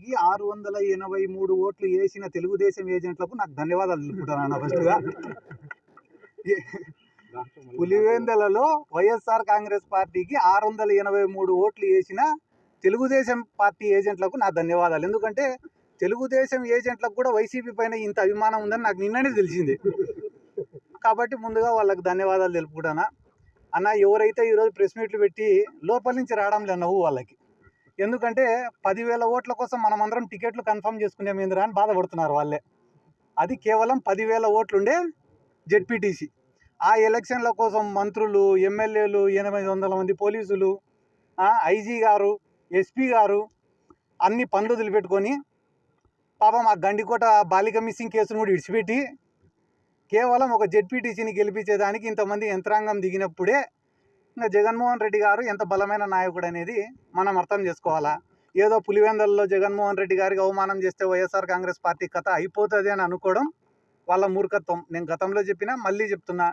ఈ 683 ఓట్లు వేసిన తెలుగుదేశం ఏజెంట్లకు నాకు ధన్యవాదాలు తెలుపుకుంటాను ఫస్ట్గా. పులివెందులలో వైఎస్ఆర్ కాంగ్రెస్ పార్టీకి 683 ఓట్లు వేసిన తెలుగుదేశం పార్టీ ఏజెంట్లకు నా ధన్యవాదాలు. ఎందుకంటే తెలుగుదేశం ఏజెంట్లకు కూడా వైసీపీ పైన ఇంత అభిమానం ఉందని నాకు నిన్ననే తెలిసింది. కాబట్టి ముందుగా వాళ్ళకి ధన్యవాదాలు తెలుపుకుంటానా. అన్న, ఎవరైతే ఈరోజు ప్రెస్ మీట్లు పెట్టి లోపల నుంచి రావడం లేదు నవ్వు వాళ్ళకి. ఎందుకంటే 10,000 ఓట్ల కోసం మనమందరం టికెట్లు కన్ఫర్మ్ చేసుకునేమేందిరా అని బాధపడుతున్నారు వాళ్ళే. అది కేవలం 10,000 ఓట్లుండే జెడ్పీటీసీ. ఆ ఎలక్షన్ల కోసం మంత్రులు, ఎమ్మెల్యేలు, 800 మంది పోలీసులు, ఐజీ గారు, ఎస్పీ గారు అన్ని పనులు వదిలిపెట్టుకొని పాపం ఆ గండికోట బాలిక మిస్సింగ్ కేసును కూడా విడిచిపెట్టి కేవలం ఒక జెడ్పీటీసీని గెలిపించేదానికి ఇంతమంది యంత్రాంగం దిగినప్పుడే ఇంకా జగన్మోహన్ రెడ్డి గారు ఎంత బలమైన నాయకుడు అనేది మనం అర్థం చేసుకోవాలా. ఏదో పులివెందులలో జగన్మోహన్ రెడ్డి గారికి అవమానం చేస్తే వైఎస్ఆర్ కాంగ్రెస్ పార్టీ కథ అయిపోతుంది అని అనుకోవడం వాళ్ళ మూర్ఖత్వం. నేను గతంలో చెప్పినా మళ్ళీ చెప్తున్నా,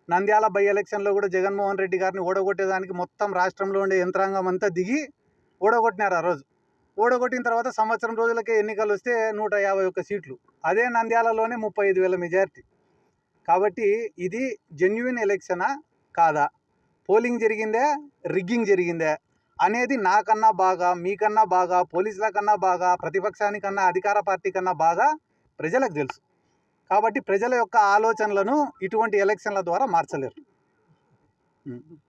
నంద్యాల బై ఎలక్షన్లో కూడా జగన్మోహన్ రెడ్డి గారిని ఓడగొట్టేదానికి మొత్తం రాష్ట్రంలో ఉండే యంత్రాంగం అంతా దిగి ఓడగొట్టినారు. ఆ రోజు ఓడగొట్టిన తర్వాత సంవత్సరం రోజులకే ఎన్నికలు వస్తే 151 సీట్లు, అదే నంద్యాలలోనే 35,000 మెజారిటీ. కాబట్టి ఇది జెన్యున్ ఎలక్షనా కాదా, పోలింగ్ జరిగిందే రిగ్గింగ్ జరిగిందే అనేది నాకన్నా బాగా, మీకన్నా బాగా, పోలీసుల కన్నా బాగా, ప్రతిపక్షానికన్నా అధికార పార్టీ కన్నా బాగా ప్రజలకు తెలుసు. కాబట్టి ప్రజల యొక్క ఆలోచనలను ఇటువంటి ఎలక్షన్ల ద్వారా మార్చలేరు.